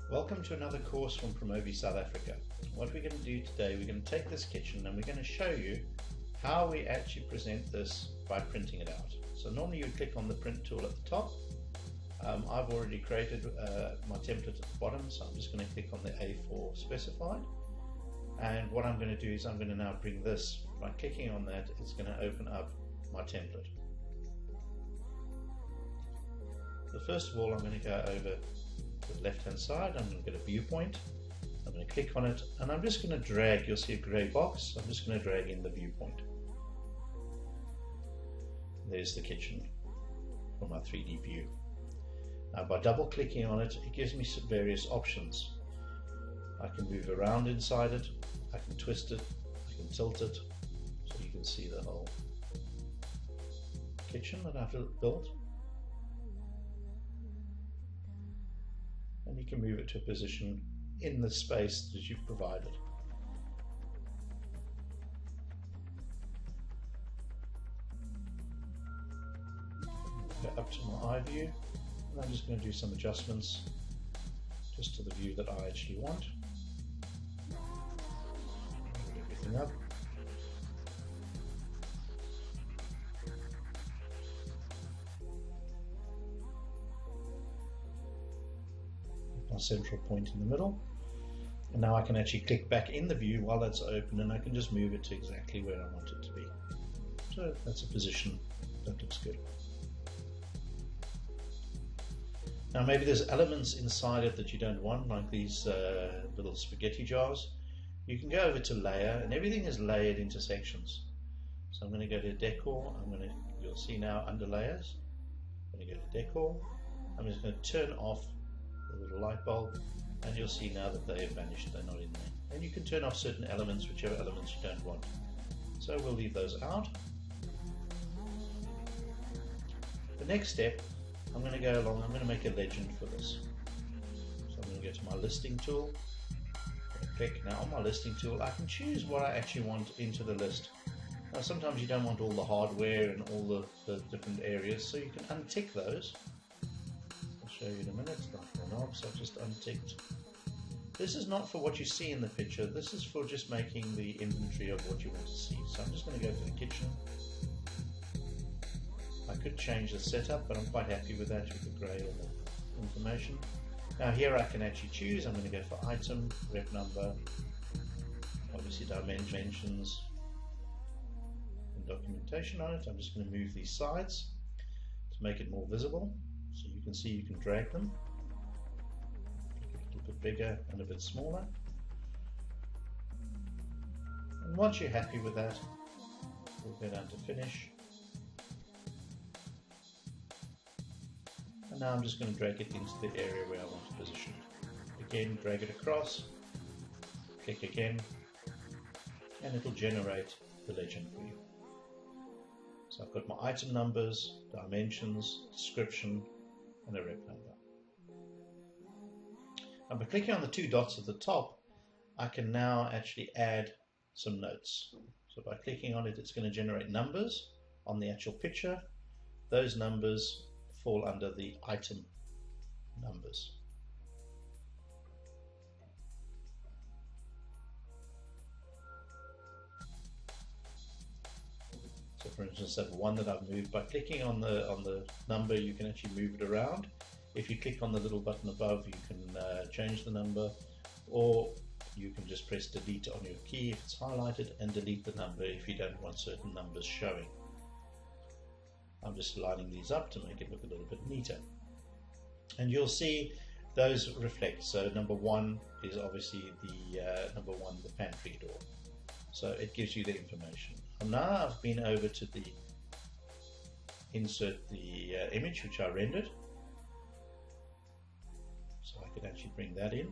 Welcome to another course from Promob South Africa. What we're going to do today, we're going to take this kitchen and we're going to show you how we actually present this by printing it out. So normally you would click on the print tool at the top. I've already created my template at the bottom, so I'm just going to click on the A4 specified. And what I'm going to do is I'm going to now bring this, by clicking on that, it's going to open up my template. So first of all, I'm going to go over to the left hand side. I'm going to get a viewpoint. I'm going to click on it and I'm just going to drag, you'll see a grey box, I'm just going to drag in the viewpoint. There's the kitchen from my 3D view. Now by double clicking on it, it gives me some various options. I can move around inside it, I can twist it, I can tilt it, so you can see the whole kitchen that I've built. And you can move it to a position in the space that you've provided. Go up to my eye view, and I'm just going to do some adjustments just to the view that I actually want. Move everything up. My central point in the middle, and now I can actually click back in the view while that's open and I can just move it to exactly where I want it to be. So that's a position that looks good. Now maybe there's elements inside it that you don't want, like these little spaghetti jars. You can go over to layer, and everything is layered into sections. So I'm going to go to decor. You'll see now under layers, I'm going to go to decor. I'm just going to turn off the little light bulb, and you'll see now that they have vanished, they're not in there. And you can turn off certain elements, whichever elements you don't want. So we'll leave those out. The next step, I'm going to go along, I'm going to make a legend for this. So I'm going to go to my listing tool, click. Now on my listing tool I can choose what I actually want into the list. Now sometimes you don't want all the hardware and all the different areas, so you can untick those. Show you in a minute, like Promob, so I've just unticked. This is not for what you see in the picture, this is for just making the inventory of what you want to see. So I'm just going to go to the kitchen. I could change the setup, but I'm quite happy with that, with the grey and the information. Now here I can actually choose, I'm going to go for item, rep number, obviously dimensions, and documentation on it. I'm just going to move these sides to make it more visible. So you can see you can drag them, make it a little bit bigger and a bit smaller. And once you're happy with that, we'll go down to finish. And now I'm just going to drag it into the area where I want to position it. Again, drag it across, click again, and it'll generate the legend for you. So I've got my item numbers, dimensions, description, and a rep number. And by clicking on the two dots at the top, I can now actually add some notes. So by clicking on it, it's going to generate numbers on the actual picture. Those numbers fall under the item numbers. So for instance, I have one that I've moved. By clicking on the number, you can actually move it around. If you click on the little button above, you can change the number, or you can just press delete on your key if it's highlighted and delete the number if you don't want certain numbers showing. I'm just lining these up to make it look a little bit neater. And you'll see those reflect. So number one is obviously the the pantry door. So it gives you the information. And now I've been over to the insert the image which I rendered. So I can actually bring that in.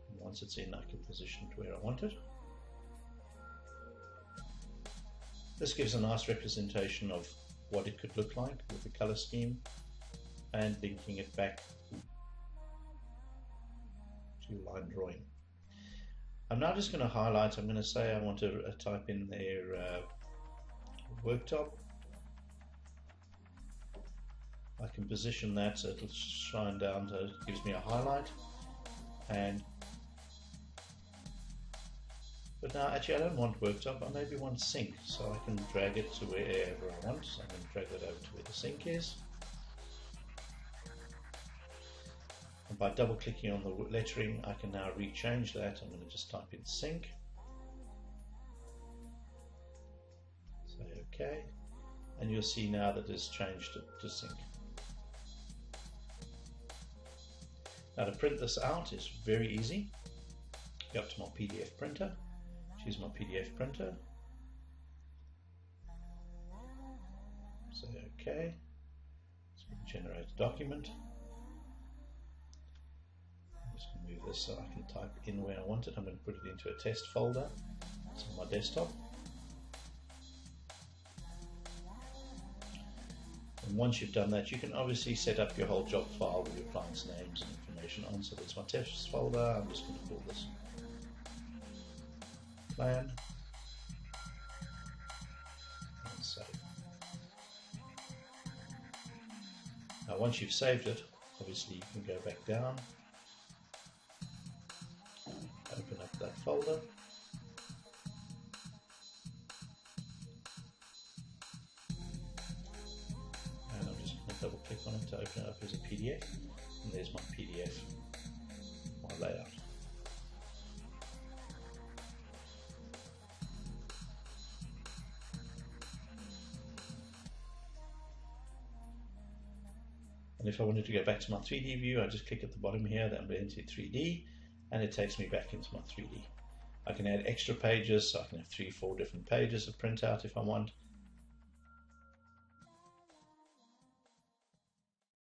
And once it's in, I can position it where I want it. This gives a nice representation of what it could look like with the color scheme and linking it back to line drawing. I'm now just going to highlight, I'm going to say I want to type in their worktop. I can position that so it'll shine down to, it gives me a highlight. But now actually I don't want worktop, I maybe want sink, so I can drag it to wherever I want. So I'm going to drag that over to where the sink is. And by double clicking on the lettering I can now rechange that. I'm going to just type in sink. Say OK. And you'll see now that it's changed to sink. Now to print this out is very easy. Go up to my PDF printer, choose my PDF printer, say OK, so generate a document. I'm just going to move this so I can type in where I want it. I'm going to put it into a test folder. It's on my desktop. And once you've done that, you can obviously set up your whole job file with your client's names and information on. So there's my test folder. I'm just going to call this plan and save. Now once you've saved it, obviously you can go back down, open up that folder, and I'm just going to double click on it to open it up as a PDF, and there's my PDF, my layout. And if I wanted to go back to my 3D view, I just click at the bottom here, then into 3D, and it takes me back into my 3D. I can add extra pages, so I can have 3 or 4 different pages of printout if I want.